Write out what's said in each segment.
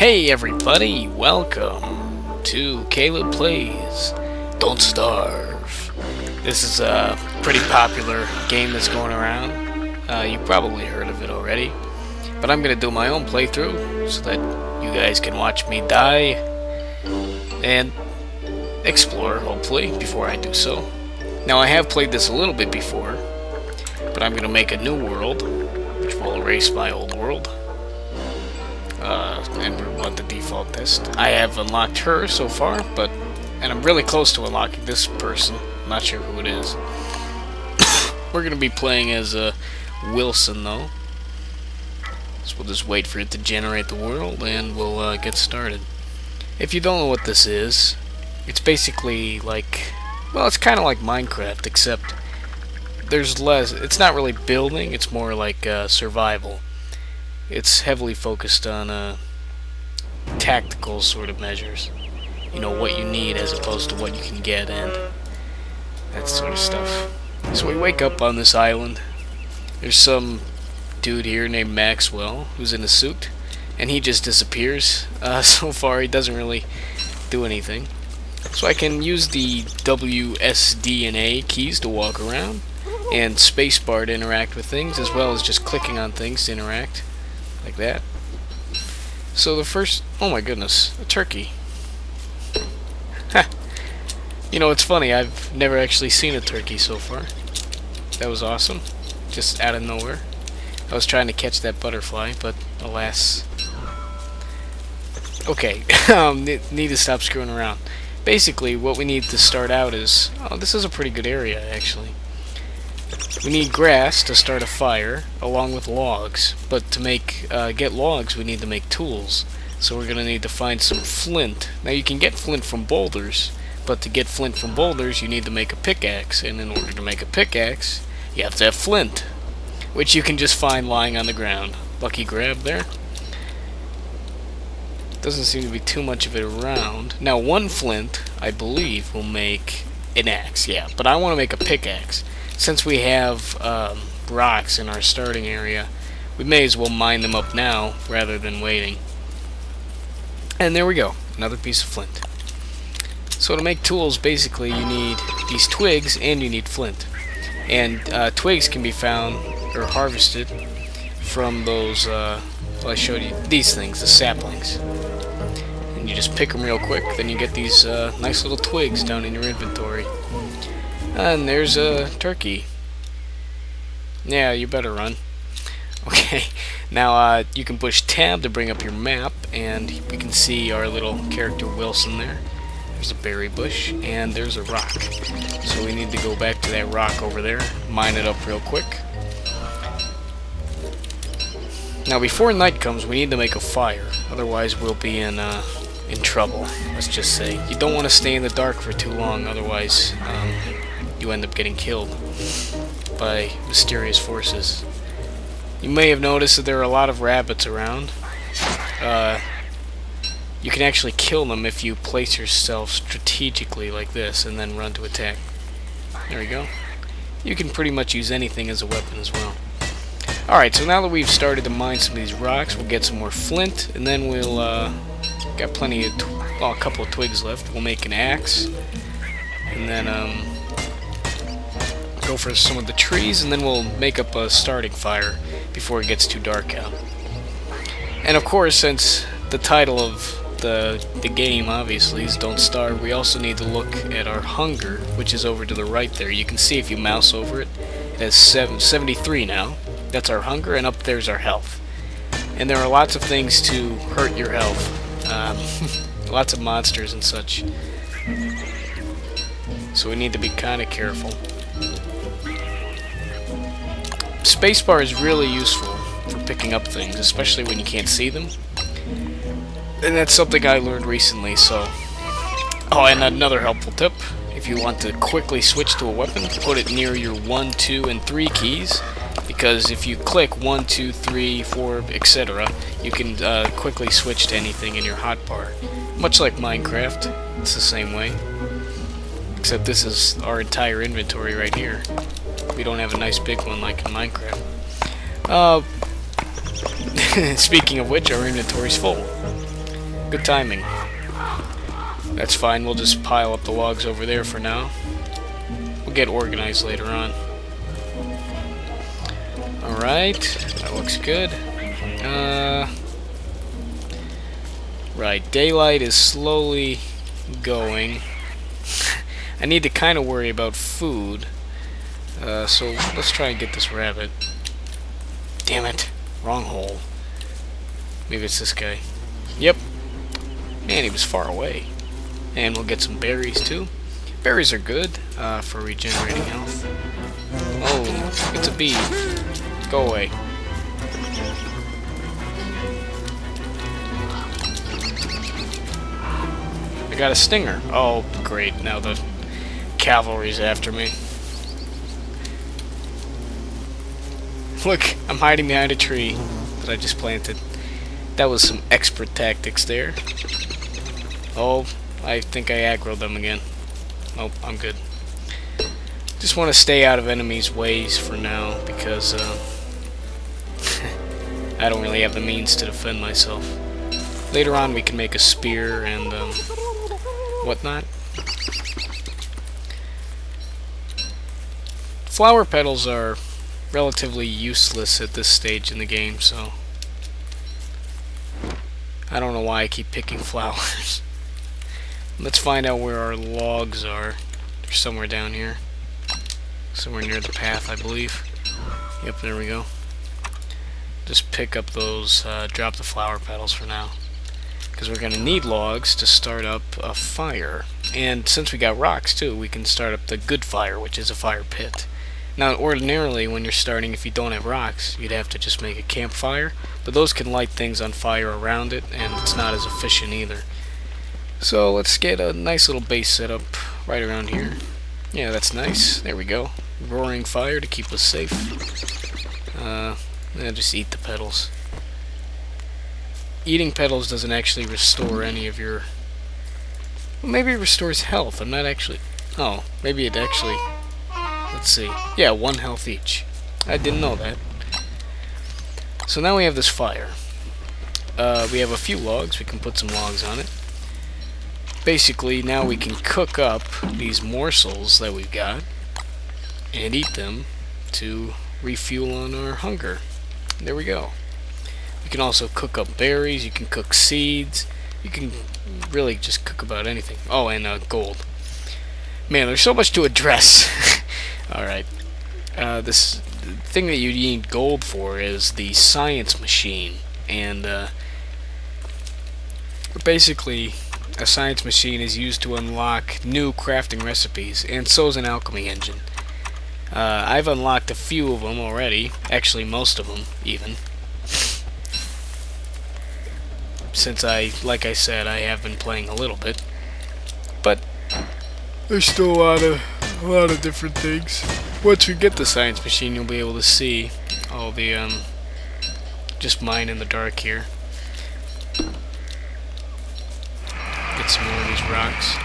Hey everybody, welcome to Caleb Plays Don't Starve. This is a pretty popular game that's going around. You probably heard of it already. But I'm going to do my own playthrough so that you guys can watch me die and explore, hopefully, before I do so. Now I have played this a little bit before, but I'm going to make a new world, which will erase my old world. And we want the default test. I have unlocked her so far, and I'm really close to unlocking this person. I'm not sure who it is. We're going to be playing as Wilson, though. So we'll just wait for it to generate the world, and we'll get started. If you don't know what this is, it's basically like, well, it's kind of like Minecraft, except there's less. It's not really building, it's more like survival. It's heavily focused on tactical sort of measures. You know, what you need as opposed to what you can get and that sort of stuff. So we wake up on this island. There's some dude here named Maxwell who's in a suit, and he just disappears. So far he doesn't really do anything. So I can use the W, S, D, and A keys to walk around, and spacebar to interact with things, as well as just clicking on things to interact. Like that. So the first... oh my goodness, a turkey. Ha! You know, it's funny, I've never actually seen a turkey so far. That was awesome. Just out of nowhere. I was trying to catch that butterfly, but alas. Okay, need to stop screwing around. Basically, what we need to start out is... oh, this is a pretty good area, actually. We need grass to start a fire, along with logs. But to get logs, we need to make tools. So we're going to need to find some flint. Now you can get flint from boulders, but to get flint from boulders, you need to make a pickaxe. And in order to make a pickaxe, you have to have flint, which you can just find lying on the ground. Lucky grab there. Doesn't seem to be too much of it around. Now one flint, I believe, will make an axe. Yeah, but I want to make a pickaxe. Since we have rocks in our starting area, we may as well mine them up now rather than waiting. And there we go, another piece of flint. So to make tools, basically you need these twigs and you need flint. And twigs can be found or harvested from those, well, I showed you these things, the saplings. And you just pick them real quick, then you get these nice little twigs down in your inventory. And there's a turkey. Yeah, you better run. Okay, now you can push tab to bring up your map, and we can see our little character Wilson there. There's a berry bush, and there's a rock. So we need to go back to that rock over there, mine it up real quick. Now before night comes, we need to make a fire. Otherwise we'll be in trouble, let's just say. You don't want to stay in the dark for too long, otherwise you end up getting killed by mysterious forces. You may have noticed that there are a lot of rabbits around. You can actually kill them if you place yourself strategically like this and then run to attack. There we go. You can pretty much use anything as a weapon as well. Alright, so now that we've started to mine some of these rocks, we'll get some more flint, and then we'll got plenty of a couple of twigs left. We'll make an axe, and then go for some of the trees, and then we'll make up a starting fire before it gets too dark out. And of course, since the title of the game obviously is Don't Starve, we also need to look at our hunger, which is over to the right there. You can see if you mouse over it, it has 73 now. That's our hunger, and up there's our health. And there are lots of things to hurt your health. Lots of monsters and such. So we need to be kind of careful. Spacebar is really useful for picking up things, especially when you can't see them. And that's something I learned recently, so... oh, and another helpful tip. If you want to quickly switch to a weapon, put it near your 1, 2, and 3 keys. Because if you click 1, 2, 3, 4, etc., you can quickly switch to anything in your hotbar. Much like Minecraft, it's the same way. Except this is our entire inventory right here. We don't have a nice big one like in Minecraft. Speaking of which, our inventory's full. Good timing. That's fine, we'll just pile up the logs over there for now. We'll get organized later on. Alright, that looks good. Right, daylight is slowly going. I need to kind of worry about food. So let's try and get this rabbit. Damn it, wrong hole. Maybe it's this guy. Yep. Man, he was far away. And we'll get some berries too. Berries are good for regenerating health. Oh, it's a bee. Go away. I got a stinger. Oh, great. Now the cavalry's after me. Look, I'm hiding behind a tree that I just planted. That was some expert tactics there. Oh, I think I aggroed them again. Nope, I'm good. Just want to stay out of enemies' ways for now because I don't really have the means to defend myself. Later on we can make a spear and whatnot. Flower petals are relatively useless at this stage in the game, so I don't know why I keep picking flowers. Let's find out where our logs are. They're somewhere down here. Somewhere near the path, I believe. Yep, there we go. Just pick up those, drop the flower petals for now. Because we're going to need logs to start up a fire. And since we got rocks too, we can start up the good fire, which is a fire pit. Now, ordinarily, when you're starting, if you don't have rocks, you'd have to just make a campfire. But those can light things on fire around it, and it's not as efficient either. So let's get a nice little base set up right around here. Yeah, that's nice. There we go. Roaring fire to keep us safe. Yeah, just eat the petals. Eating petals doesn't actually restore any of your... Well, maybe it restores health. I'm not actually... Oh, maybe it actually... Let's see. Yeah, 1 health each. I didn't know that. So now we have this fire. We have a few logs. We can put some logs on it. Basically, now we can cook up these morsels that we've got and eat them to refuel on our hunger. There we go. You can also cook up berries. You can cook seeds. You can really just cook about anything. Oh, and gold. Man, there's so much to address. Alright. This thing that you need gold for is the science machine. And basically, a science machine is used to unlock new crafting recipes, and so is an alchemy engine. I've unlocked a few of them already. Actually, most of them, even. Since like I said, I have been playing a little bit. But there's still a lot of different things. Once we get the science machine, you'll be able to see all the, just mine in the dark here. Get some more of these rocks.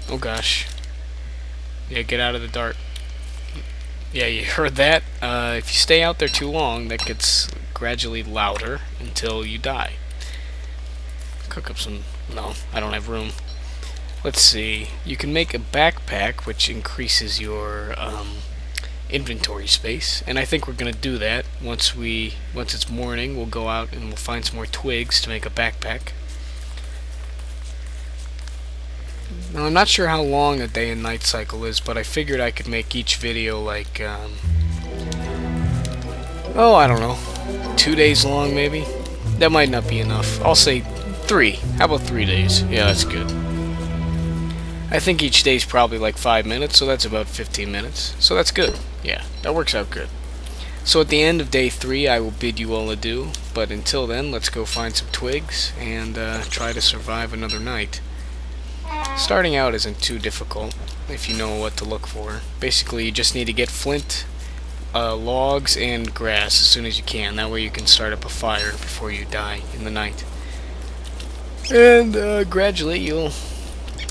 Oh gosh. Yeah, get out of the dark. Yeah, you heard that? If you stay out there too long, that gets gradually louder until you die. Cook up some... No, I don't have room. Let's see. You can make a backpack, which increases your inventory space, and I think we're gonna do that once it's morning. We'll go out and we'll find some more twigs to make a backpack. Now, I'm not sure how long a day and night cycle is, but I figured I could make each video like oh, I don't know, 2 days long maybe. That might not be enough. I'll say 3. How about 3 days? Yeah, that's good. I think each day's probably like 5 minutes, so that's about 15 minutes. So that's good. Yeah, that works out good. So at the end of day 3, I will bid you all adieu. But until then, let's go find some twigs and try to survive another night. Starting out isn't too difficult if you know what to look for. Basically, you just need to get flint, logs, and grass as soon as you can. That way you can start up a fire before you die in the night. And gradually you'll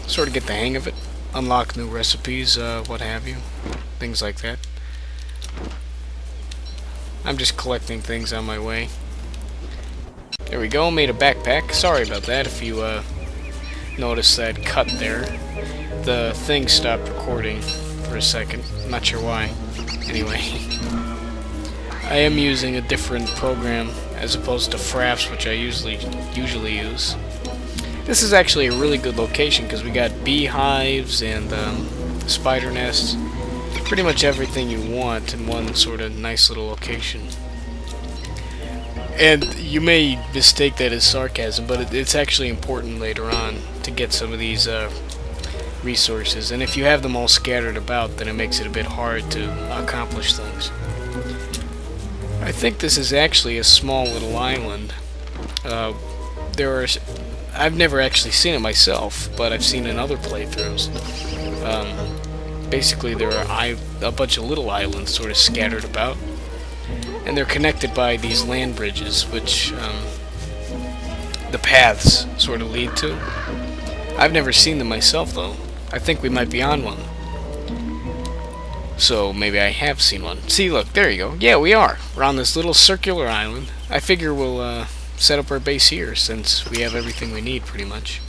sort of get the hang of it. Unlock new recipes, what have you. Things like that. I'm just collecting things on my way. There we go, made a backpack. Sorry about that if you noticed that cut there. The thing stopped recording for a second. I'm not sure why. Anyway, I am using a different program as opposed to Fraps, which I usually use. This is actually a really good location because we got beehives and spider nests. Pretty much everything you want in one sort of nice little location. And you may mistake that as sarcasm, but it's actually important later on to get some of these resources. And if you have them all scattered about, then it makes it a bit hard to accomplish things. I think this is actually a small little island. I've never actually seen it myself, but I've seen in other playthroughs. Basically, there are a bunch of little islands sort of scattered about. And they're connected by these land bridges, which the paths sort of lead to. I've never seen them myself, though. I think we might be on one. So maybe I have seen one. See, look, there you go. Yeah, we are. We're on this little circular island. I figure we'll set up our base here, since we have everything we need, pretty much.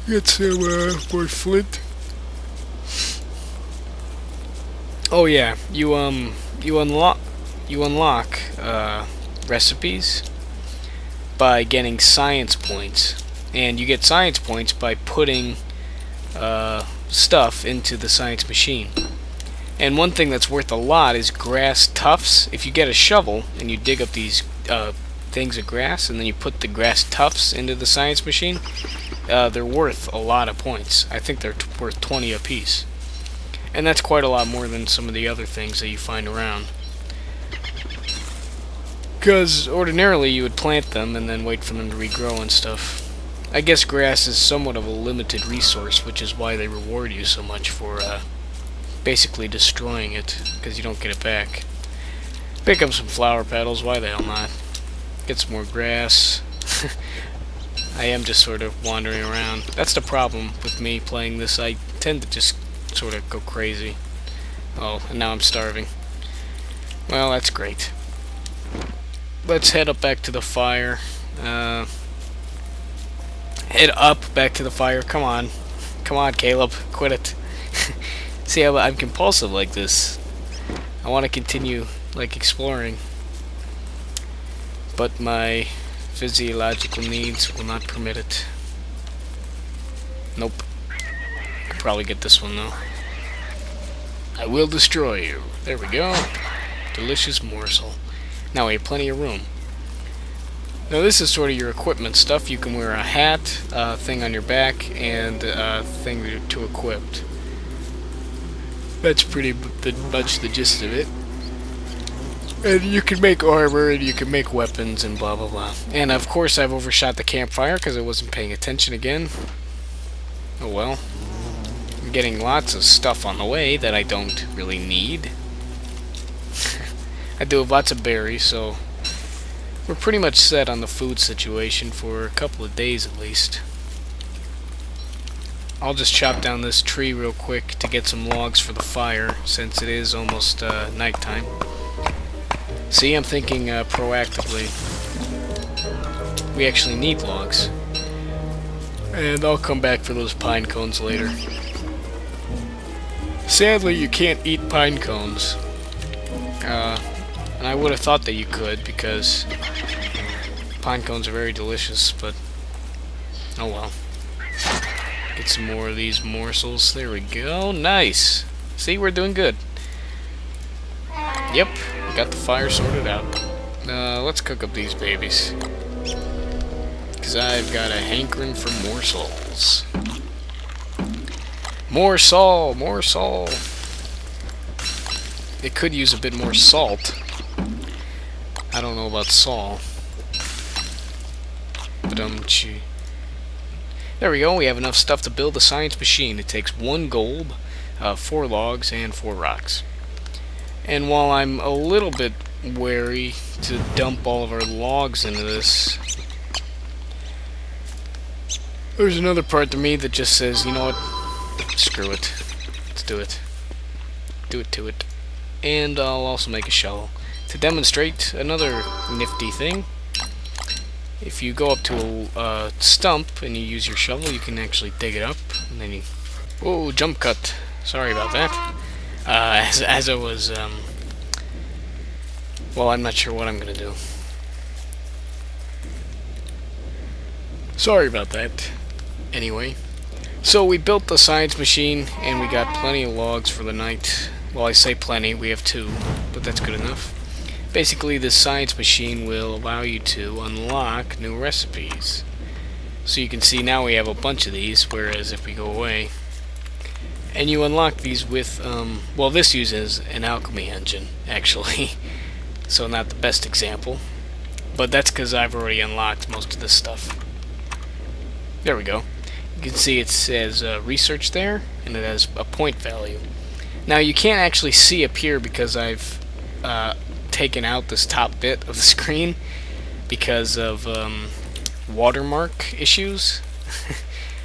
Get some more flint. Oh yeah, you unlock recipes by getting science points, and you get science points by putting stuff into the science machine. And one thing that's worth a lot is grass tufts. If you get a shovel and you dig up these things of grass, and then you put the grass tufts into the science machine, they're worth a lot of points. I think they're worth 20 apiece. And that's quite a lot more than some of the other things that you find around. Because ordinarily you would plant them and then wait for them to regrow and stuff. I guess grass is somewhat of a limited resource, which is why they reward you so much for basically destroying it, because you don't get it back. Pick up some flower petals, why the hell not? Get some more grass. I am just sort of wandering around. That's the problem with me playing this. I tend to just sort of go crazy. Oh, and now I'm starving. Well, that's great. Let's head up back to the fire. Head up back to the fire. Come on. Come on, Caleb. Quit it. See how I'm compulsive like this. I want to continue, like, exploring. But my physiological needs will not permit it. Nope. Could probably get this one though. I will destroy you. There we go. Delicious morsel. Now we have plenty of room. Now this is sort of your equipment stuff. You can wear a hat, thing on your back, and a thing to equip. That's pretty much the gist of it. And you can make armor, and you can make weapons, and blah blah blah. And of course I've overshot the campfire because I wasn't paying attention again. Oh well. I'm getting lots of stuff on the way that I don't really need. I do have lots of berries, so we're pretty much set on the food situation for a couple of days at least. I'll just chop down this tree real quick to get some logs for the fire, since it is almost nighttime. See, I'm thinking proactively. We actually need logs. And I'll come back for those pine cones later. Sadly, you can't eat pine cones. And I would have thought that you could, because pine cones are very delicious, but oh well. Get some more of these morsels. There we go. Nice. See, we're doing good. Yep, got the fire sorted out. Let's cook up these babies, because I've got a hankering for morsels. More salt, more salt. It could use a bit more salt. I don't know about salt. But there we go. We have enough stuff to build a science machine. It takes 1 gold, 4 logs, and 4 rocks. And while I'm a little bit wary to dump all of our logs into this, there's another part to me that just says, you know what? Screw it. Let's do it. Do it to it. and I'll also make a shovel. To demonstrate another nifty thing, if you go up to a stump and you use your shovel, you can actually dig it up, and then you... Whoa, jump cut. Sorry about that. As I was, well, I'm not sure what I'm gonna do. Sorry about that. Anyway, so we built the science machine, and we got plenty of logs for the night. Well, I say plenty, we have 2, but that's good enough. Basically, this science machine will allow you to unlock new recipes. So you can see now we have a bunch of these, whereas if we go away, and you unlock these with, well, this uses an alchemy engine, actually. So not the best example, but that's because I've already unlocked most of this stuff. There we go. You can see it says research there, and it has a point value. Now you can't actually see up here because I've taken out this top bit of the screen because of watermark issues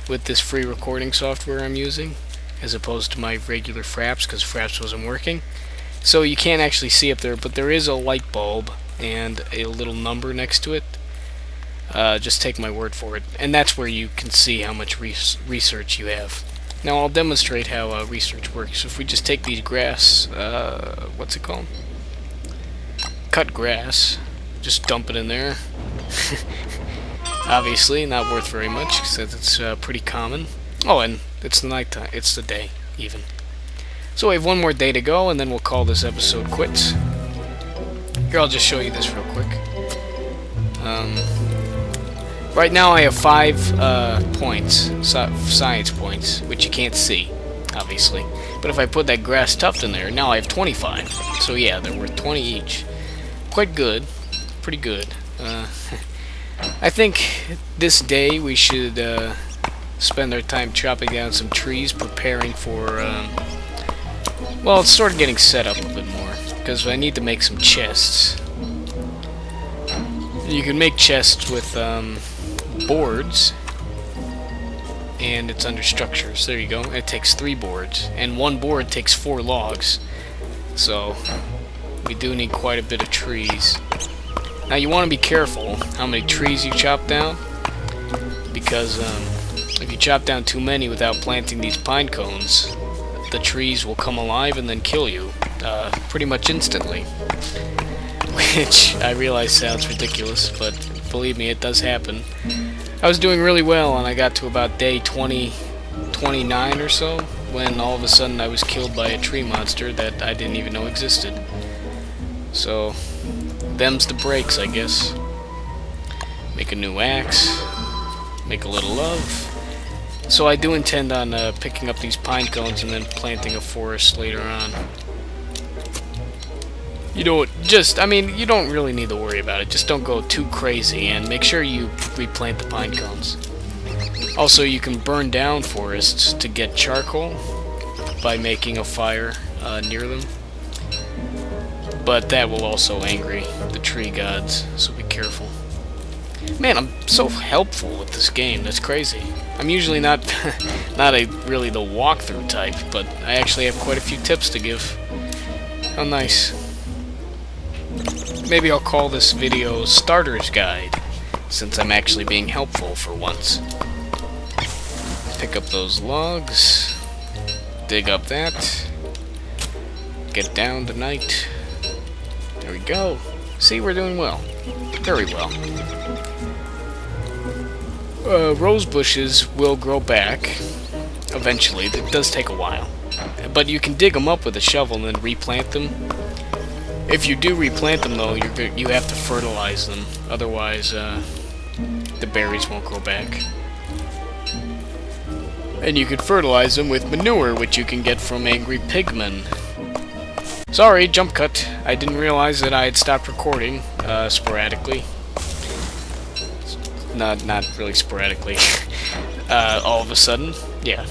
with this free recording software I'm using, as opposed to my regular Fraps, because Fraps wasn't working. So you can't actually see up there, but there is a light bulb and a little number next to it. Just take my word for it. And that's where you can see how much research you have. Now I'll demonstrate how research works. If we just take these grass, what's it called? Cut grass. Just dump it in there. Obviously not worth very much, since it's pretty common. Oh, and it's the nighttime. It's the day, even. So we have one more day to go, and then we'll call this episode quits. Here, I'll just show you this real quick. Right now I have 5 points, science points, which you can't see, obviously. But if I put that grass tuft in there, now I have 25. So yeah, they're worth 20 each. Quite good. Pretty good. I think this day we should spend our time chopping down some trees, preparing for... well, it's sort of getting set up a bit more, because I need to make some chests. You can make chests with boards, and it's under structures. There you go. It takes 3 boards, and 1 board takes 4 logs. So we do need quite a bit of trees. Now you want to be careful how many trees you chop down, because if you chop down too many without planting these pine cones, the trees will come alive and then kill you pretty much instantly. Which I realize sounds ridiculous, but believe me, it does happen. I was doing really well, and I got to about day 29 or so, when all of a sudden I was killed by a tree monster that I didn't even know existed. So, them's the breaks, I guess. Make a new axe, make a little love. So I do intend on picking up these pine cones and then planting a forest later on. You don't you don't really need to worry about it. Just don't go too crazy, and make sure you replant the pine cones. Also, you can burn down forests to get charcoal by making a fire near them. But that will also angry the tree gods, so be careful. Man, I'm so helpful with this game. That's crazy. I'm usually not really the walkthrough type, but I actually have quite a few tips to give. How nice. Maybe I'll call this video Starter's Guide, since I'm actually being helpful for once. Pick up those logs, dig up that, get down tonight. There we go. See, we're doing well. Very well. Rose bushes will grow back eventually. It does take a while. But you can dig them up with a shovel and then replant them. If you do replant them, though, you have to fertilize them. Otherwise, the berries won't grow back. And you can fertilize them with manure, which you can get from angry pigmen. Sorry, jump cut. I didn't realize that I had stopped recording sporadically. Not really sporadically. All of a sudden. Yeah.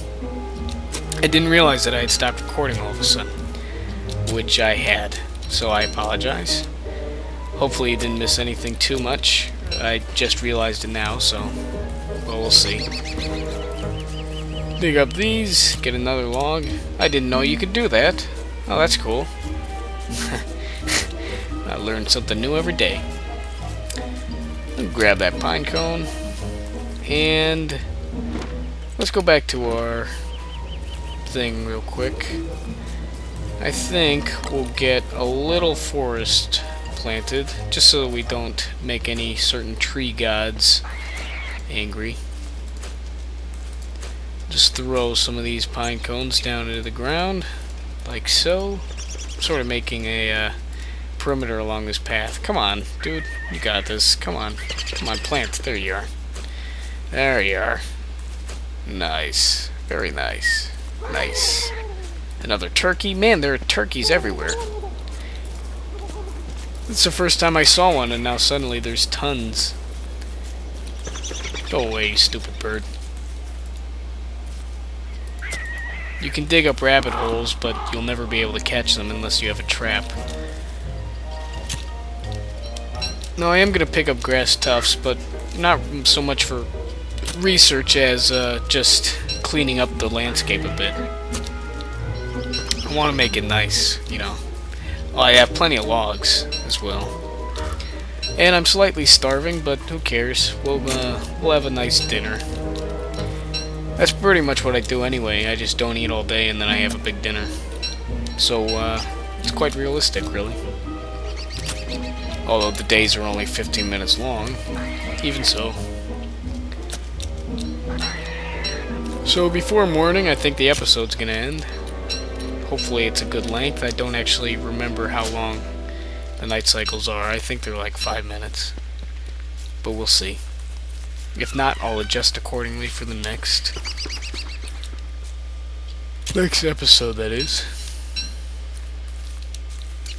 I didn't realize that I had stopped recording all of a sudden. Which I had. So I apologize. Hopefully you didn't miss anything too much. I just realized it now, so... well, we'll see. Dig up these. Get another log. I didn't know you could do that. Oh, that's cool. I learn something new every day. Let me grab that pine cone. And let's go back to our thing real quick. I think we'll get a little forest planted, just so we don't make any certain tree gods angry. Just throw some of these pine cones down into the ground, like so. Sort of making a perimeter along this path. Come on, dude, you got this. Come on, plant. There you are. There you are. Nice, very nice, nice. Another turkey. Man, there are turkeys everywhere. It's the first time I saw one, and now suddenly there's tons. Go away, you stupid bird. You can dig up rabbit holes, but you'll never be able to catch them unless you have a trap. No, I am going to pick up grass tufts, but not so much for research as just cleaning up the landscape a bit. I want to make it nice, you know. Oh, I have plenty of logs as well. And I'm slightly starving, but who cares? We'll have a nice dinner. That's pretty much what I do anyway. I just don't eat all day and then I have a big dinner. So, it's quite realistic, really. Although the days are only 15 minutes long. Even so. So, before morning, I think the episode's gonna end. Hopefully it's a good length. I don't actually remember how long the night cycles are. I think they're like 5 minutes. But we'll see. If not, I'll adjust accordingly for the next episode, that is.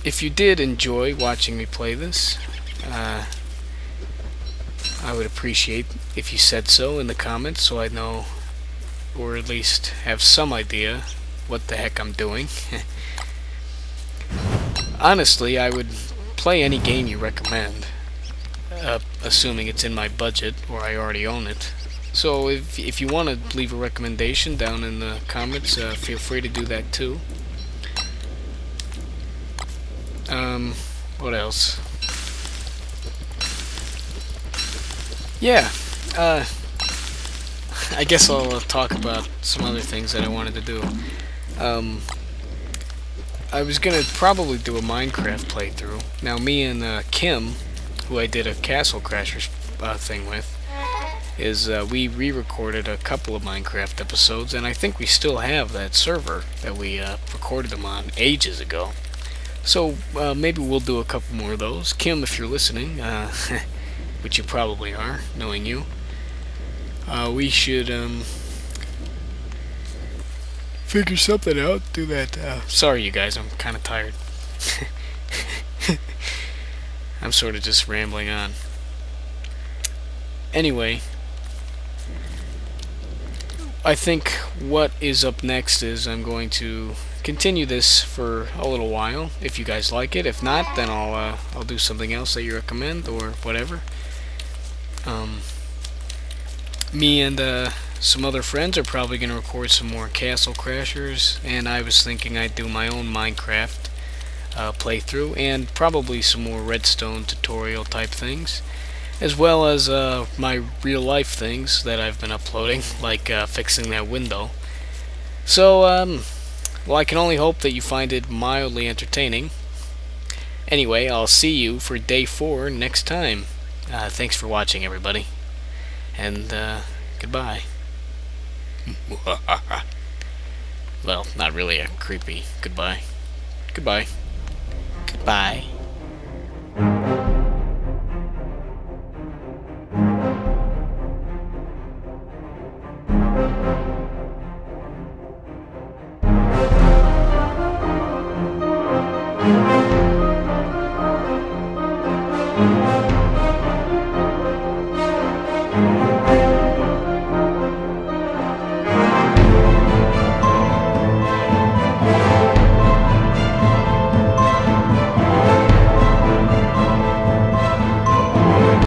If you did enjoy watching me play this, I would appreciate if you said so in the comments so I know, or at least have some idea what the heck I'm doing. Honestly, I would play any game you recommend, assuming it's in my budget or I already own it. So if you want to leave a recommendation down in the comments, feel free to do that too. What else? Yeah, I guess I'll talk about some other things that I wanted to do. I was gonna probably do a Minecraft playthrough. Now, me and Kim, who I did a Castle Crashers thing with, we re-recorded a couple of Minecraft episodes, and I think we still have that server that we recorded them on ages ago. So maybe we'll do a couple more of those. Kim, if you're listening, which you probably are, knowing you, we should figure something out. Do that. Sorry, you guys, I'm kind of tired. I'm sort of just rambling on. Anyway, I think what is up next is I'm going to continue this for a little while, if you guys like it. If not, then I'll do something else that you recommend or whatever. Me and some other friends are probably going to record some more Castle Crashers, and I was thinking I'd do my own Minecraft playthrough, and probably some more Redstone tutorial type things, as well as my real life things that I've been uploading, like fixing that window. So, well, I can only hope that you find it mildly entertaining. Anyway, I'll see you for day 4 next time. Thanks for watching, everybody. And, goodbye. Well, not really a creepy goodbye. Goodbye. Goodbye.